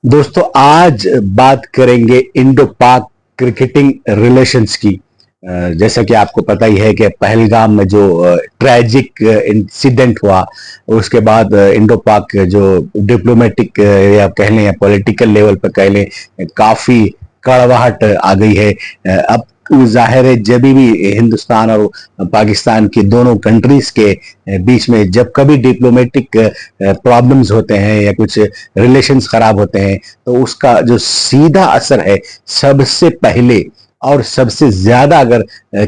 दोस्तों आज बात करेंगे इंडो पाक क्रिकेटिंग रिलेशंस की। जैसा कि आपको पता ही है कि पहलगाम में जो ट्रेजिक इंसिडेंट हुआ, उसके बाद इंडो पाक जो डिप्लोमेटिक या कह लें या पॉलिटिकल लेवल पर कह लें, काफी कड़वाहट आ गई है। अब जाहिर है जब भी हिंदुस्तान और पाकिस्तान की दोनों कंट्रीज के बीच में जब कभी डिप्लोमेटिक प्रॉब्लम्स होते हैं या कुछ रिलेशंस खराब होते हैं, तो उसका जो सीधा असर है सबसे पहले और सबसे ज्यादा अगर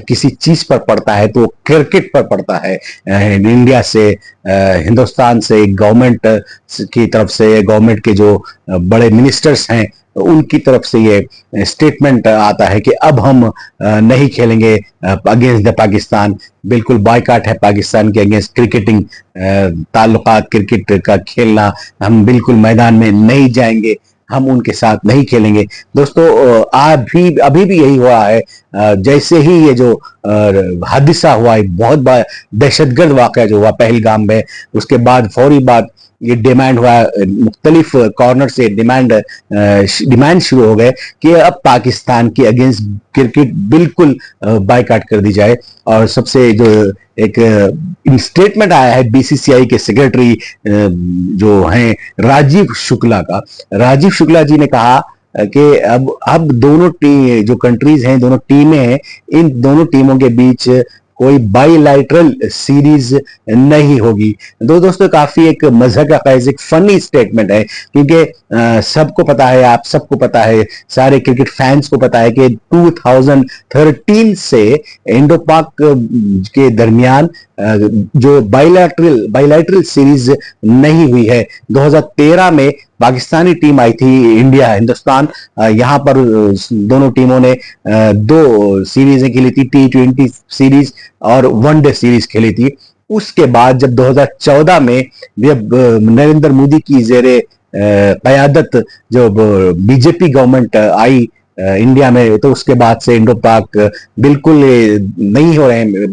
किसी चीज पर पड़ता है तो क्रिकेट पर पड़ता है। इंडिया से, हिंदुस्तान से, गवर्नमेंट की तरफ से, गवर्नमेंट के जो बड़े मिनिस्टर्स हैं उनकी तरफ से ये स्टेटमेंट आता है कि अब हम नहीं खेलेंगे अगेंस्ट द पाकिस्तान। बिल्कुल बायकॉट है पाकिस्तान के अगेंस्ट क्रिकेटिंग ताल्लुकात, क्रिकेट का खेलना। हम बिल्कुल मैदान में नहीं जाएंगे, हम उनके साथ नहीं खेलेंगे। दोस्तों अभी भी यही हुआ है। जैसे ही ये जो हादसा हुआ, एक बहुत बड़ा दहशतगर्द वाकया जो हुआ पहलगाम में, उसके बाद फौरी बाद ये डिमांड हुआ, मुख्तलिफ कॉर्नर से डिमांड शुरू हो गए कि अब पाकिस्तान के अगेंस्ट क्रिकेट बिल्कुल बायकॉट कर दी जाए। और सबसे जो एक स्टेटमेंट आया है बीसीसीआई के सेक्रेटरी जो हैं राजीव शुक्ला जी ने कहा कि अब दोनों जो कंट्रीज हैं, दोनों टीमें हैं, इन दोनों टीमों के बीच कोई बाईलैटरल सीरीज नहीं होगी। दोस्तों काफी एक मज़ाक का एक फनी स्टेटमेंट है, क्योंकि सबको पता है, आप सबको पता है, सारे क्रिकेट फैंस को पता है कि 2013 से इंडो पाक के दरमियान जो बाईलैटरल सीरीज नहीं हुई है। 2013 में पाकिस्तानी टीम आई थी, इंडिया हिंदुस्तान, यहां पर दोनों टीमों ने दो सीरीजें खेली थी, T20 सीरीज और वनडे सीरीज खेली थी। उसके बाद जब 2014 में जब नरेंद्र मोदी की जेरे कयादत जो बीजेपी गवर्नमेंट आई इंडिया में, तो उसके बाद से इंडो पाक बिल्कुल नहीं हो रहे हैं,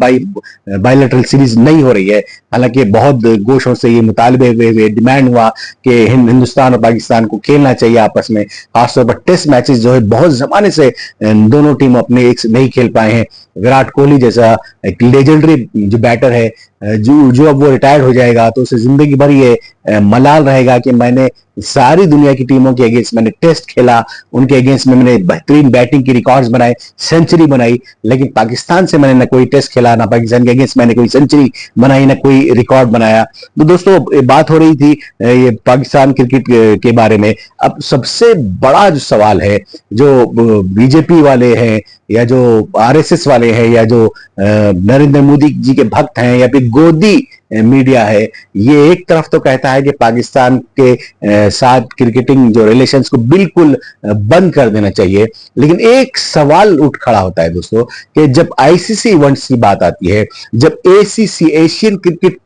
बायलैटरल सीरीज नहीं हो रही है। हालांकि बहुत गोशों से ये मुतालबे हुए, डिमांड हुआ कि हिंदुस्तान और पाकिस्तान को खेलना चाहिए आपस में, खासतौर पर टेस्ट मैचेस जो है बहुत जमाने से दोनों टीम अपने एक नहीं खेल पाए हैं। विराट कोहली जैसा एक लेजेंडरी जो बैटर है, जो अब वो रिटायर्ड हो जाएगा तो उसे जिंदगी भर ये मलाल रहेगा कि मैंने सारी दुनिया की टीमों के अगेंस्ट मैंने टेस्ट खेला, उनके अगेंस्ट में मैंने बेहतरीन बैटिंग की रिकॉर्ड्स बनाए, सेंचुरी बनाई, लेकिन पाकिस्तान से मैंने ना कोई टेस्ट खेला, ना पाकिस्तान के अगेंस्ट मैंने कोई सेंचुरी बनाई, ना कोई रिकॉर्ड बनाया। तो दोस्तों बात हो रही थी ये पाकिस्तान क्रिकेट के बारे में। अब सबसे बड़ा जो सवाल है, जो बीजेपी वाले हैं या जो आरएसएस वाले हैं या जो नरेंद्र मोदी जी के भक्त हैं या फिर गोदी मीडिया है, ये एक तरफ तो कहता है कि पाकिस्तान के साथ क्रिकेटिंग जो रिलेशंस को बिल्कुल बंद कर देना चाहिए, लेकिन एक सवाल उठ खड़ा होता है दोस्तों कि जब आईसीसी इवेंट्स की बात आती है, जब एसीसी एशियन क्रिकेट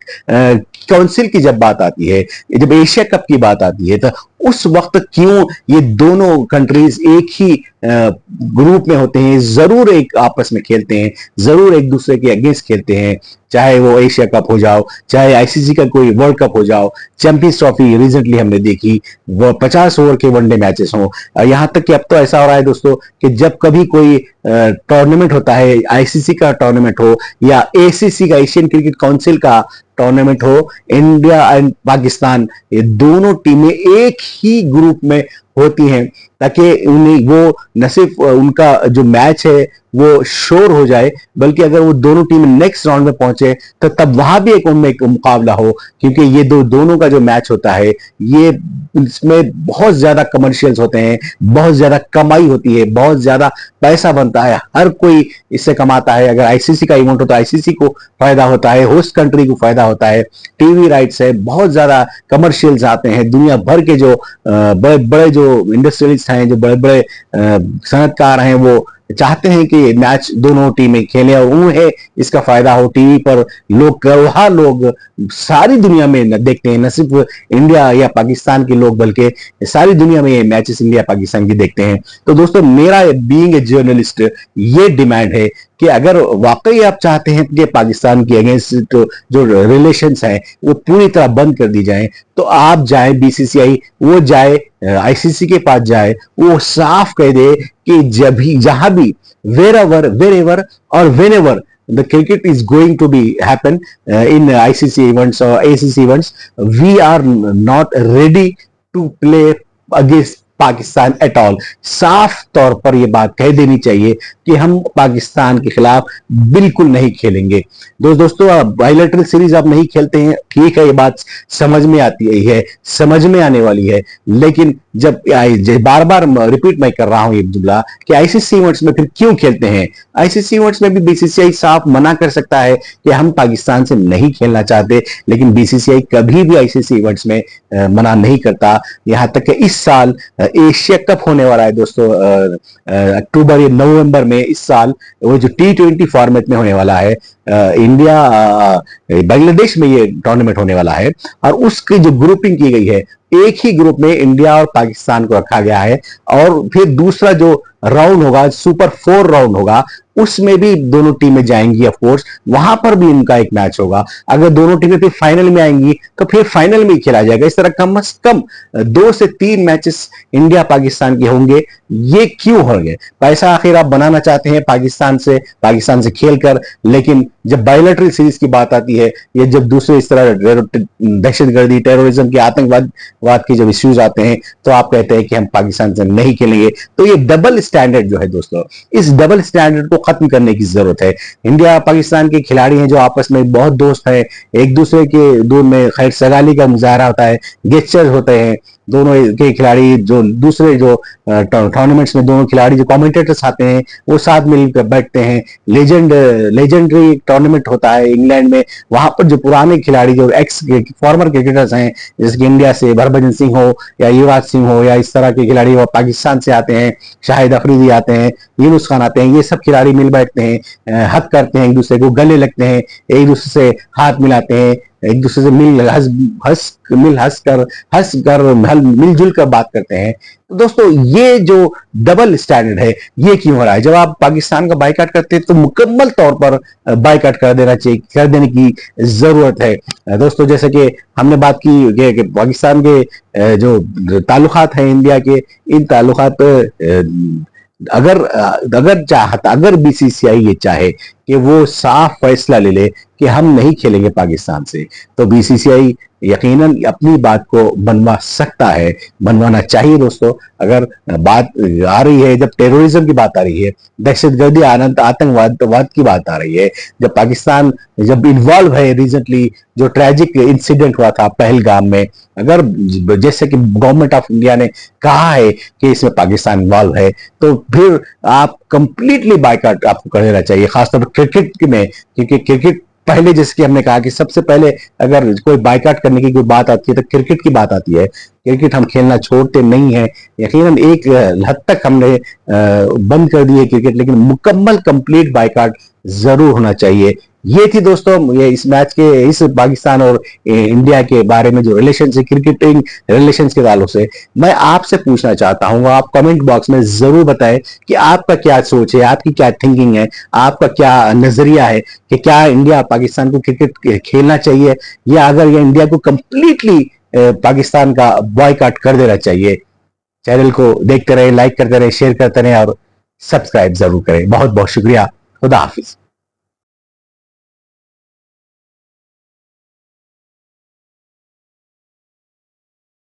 काउंसिल की जब बात आती है, जब एशिया कप की बात आती है, तो उस वक्त क्यों ये दोनों कंट्रीज एक ही ग्रुप में होते हैं, जरूर एक आपस में खेलते हैं, जरूर एक दूसरे के अगेंस्ट खेलते हैं, चाहे वो एशिया कप हो जाओ, चाहे आईसीसी का कोई वर्ल्ड कप हो जाओ, चैंपियंस ट्रॉफी रिसेंटली हमने देखी, वो 50 ओवर के वनडे मैचेस हो। यहां तक कि अब तो ऐसा हो रहा है दोस्तों कि जब कभी कोई टूर्नामेंट होता है, आईसीसी का टूर्नामेंट हो या एसीसी का, एशियन क्रिकेट काउंसिल का टूर्नामेंट हो, इंडिया एंड पाकिस्तान ये दोनों टीमें एक ही ग्रुप में होती हैं, ताकि उन्हें वो न सिर्फ उनका जो मैच है वो श्योर हो जाए, बल्कि अगर वो दोनों टीम नेक्स्ट राउंड में पहुंचे तो तब वहां भी उनमें एक मुकाबला हो, क्योंकि ये दोनों का जो मैच होता है ये इसमें बहुत ज्यादा कमर्शियल्स होते हैं, बहुत ज्यादा कमाई होती है, बहुत ज्यादा पैसा बनता है, हर कोई इससे कमाता है। अगर आईसीसी का इवेंट हो तो आईसीसी को फायदा होता है, होस्ट कंट्री को फायदा होता है, टीवी राइट्स है, बहुत ज्यादा कमर्शियल्स आते हैं, दुनिया भर के जो बड़े बड़े जो इंडस्ट्रियलिस्ट हैं, जो बड़े बड़े सनतकार हैं, वो चाहते हैं कि मैच दोनों टीमें खेलें और उन्हें इसका फायदा हो। टीवी पर लोग सारी दुनिया में देखते हैं, न सिर्फ इंडिया या पाकिस्तान के लोग बल्कि सारी दुनिया में ये मैचेस इंडिया पाकिस्तान की देखते हैं। तो दोस्तों मेरा बीइंग ए जर्नलिस्ट ये डिमांड है कि अगर वाकई आप चाहते हैं कि पाकिस्तान के अगेंस्ट जो रिलेशंस हैं वो पूरी तरह बंद कर दी जाएं, तो आप जाए बीसीसीआई, वो जाए आईसीसी के पास जाए, वो साफ कह दे कि जब भी जहां भी wherever or whenever the cricket is going to be happen in ICC events or ACC events, we are not ready to play against Pakistan at all. साफ तौर पर यह बात कह देनी चाहिए कि हम पाकिस्तान के खिलाफ बिल्कुल नहीं खेलेंगे। दोस्तों बायलैटरल सीरीज आप नहीं खेलते हैं, ठीक है, ये बात समझ में आती है, समझ में आने वाली है, लेकिन जब बार बार रिपीट मैं कर रहा हूं ये जुमला कि आईसीसी इवेंट्स में फिर क्यों खेलते हैं। आईसीसी इवेंट्स में भी बीसीसीआई साफ मना कर सकता है कि हम पाकिस्तान से नहीं खेलना चाहते, लेकिन बीसीसीआई कभी भी आईसीसी इवेंट्स में मना नहीं करता। यहां तक कि इस साल एशिया कप होने वाला है दोस्तों, अक्टूबर या नवंबर में इस साल, वो जो T20 फॉर्मेट में होने वाला है, इंडिया बांग्लादेश में ये टूर्नामेंट होने वाला है, और उसकी जो ग्रुपिंग की गई है, एक ही ग्रुप में इंडिया और पाकिस्तान को रखा गया है, और फिर दूसरा जो राउंड होगा, सुपर 4 राउंड होगा, उसमें भी दोनों टीमें जाएंगी, ऑफ कोर्स वहां पर भी इनका एक मैच होगा। अगर दोनों टीमें फिर फाइनल में आएंगी तो फिर फाइनल में ही खेला जाएगा। इस तरह कम से कम 2 से 3 मैचेस इंडिया पाकिस्तान के होंगे। ये क्यों होंगे? पैसा आखिर आप बनाना चाहते हैं पाकिस्तान से खेलकर, लेकिन जब बायलैटरल सीरीज की बात आती है, ये जब दूसरे इस तरह दहशतगर्दी, टेररिज्म के, आतंकवाद के जब इश्यूज आते हैं, तो आप कहते हैं कि हम पाकिस्तान से नहीं खेलेंगे। तो ये डबल स्टैंडर्ड जो है दोस्तों, इस डबल स्टैंडर्ड को खत्म करने की जरूरत है। इंडिया पाकिस्तान के खिलाड़ी हैं जो आपस में बहुत दोस्त हैं, एक दूसरे के दूर में खैर सगाली का मुजाहरा होता है, गेस्चर होते हैं, दोनों के खिलाड़ी जो दूसरे जो टूर्नामेंट्स में दोनों खिलाड़ी जो कमेंटेटर्स आते हैं वो साथ मिलकर बैठते हैं। लेजेंडरी टूर्नामेंट होता है इंग्लैंड में, वहां पर जो पुराने खिलाड़ी जो एक्स फॉर्मर क्रिकेटर्स हैं, जैसे कि इंडिया से हरभजन सिंह हो या युवराज सिंह हो या इस तरह के खिलाड़ी, वो पाकिस्तान से आते हैं, शाहिद अफरीदी आते हैं, यूनुस खान आते हैं, ये सब खिलाड़ी मिल बैठते हैं, हक करते हैं, एक दूसरे को गले लगते हैं, एक दूसरे से हाथ मिलाते हैं, एक दूसरे से मिलजुल कर बात करते हैं। तो दोस्तों ये जो डबल स्टैंडर्ड है, ये क्यों हो रहा है? जब आप पाकिस्तान का बायकॉट करते हैं तो मुकम्मल तौर पर बायकॉट कर देने की जरूरत है। दोस्तों जैसे कि हमने बात की कि पाकिस्तान के जो ताल्लुकात हैं इंडिया के, इन ताल्लुकात अगर बीसीसीआई ये चाहे कि वो साफ फैसला ले ले कि हम नहीं खेलेंगे पाकिस्तान से, तो बीसीसीआई यकीनन अपनी बात को बनवा सकता है, बनवाना चाहिए। दोस्तों अगर बात आ रही है, जब टेररिज्म की बात आ रही है, दहशतगर्दी, आतंकवाद की बात आ रही है, जब पाकिस्तान जब इन्वॉल्व है, रिसेंटली जो ट्रेजिक इंसिडेंट हुआ था पहलगाम में, अगर जैसे कि गवर्नमेंट ऑफ इंडिया ने कहा है कि इसमें पाकिस्तान इन्वॉल्व है, तो फिर आप कंप्लीटली बायकॉट आपको कर देना चाहिए, खासतौर पर क्रिकेट में, क्योंकि क्रिकेट पहले, जैसे कि हमने कहा कि सबसे पहले अगर कोई बायकॉट करने की कोई बात आती है तो क्रिकेट की बात आती है। क्रिकेट हम खेलना छोड़ते नहीं है, यकीनन एक हद तक हमने बंद कर दी है क्रिकेट, लेकिन मुकम्मल कंप्लीट बायकॉट जरूर होना चाहिए। ये थी दोस्तों ये इस मैच के, इस पाकिस्तान और इंडिया के बारे में जो रिलेशन है, क्रिकेटिंग रिलेशंस के ताल्लुक से मैं आपसे पूछना चाहता हूं। आप कमेंट बॉक्स में जरूर बताएं कि आपका क्या सोच है, आपकी क्या थिंकिंग है, आपका क्या नजरिया है कि क्या इंडिया पाकिस्तान को क्रिकेट खेलना चाहिए, या अगर ये इंडिया को कंप्लीटली पाकिस्तान का बॉयकॉट कर देना चाहिए। चैनल को देखते रहे, लाइक करते रहे, शेयर करते रहे और सब्सक्राइब जरूर करें। बहुत बहुत शुक्रिया। खुदा हाफिज।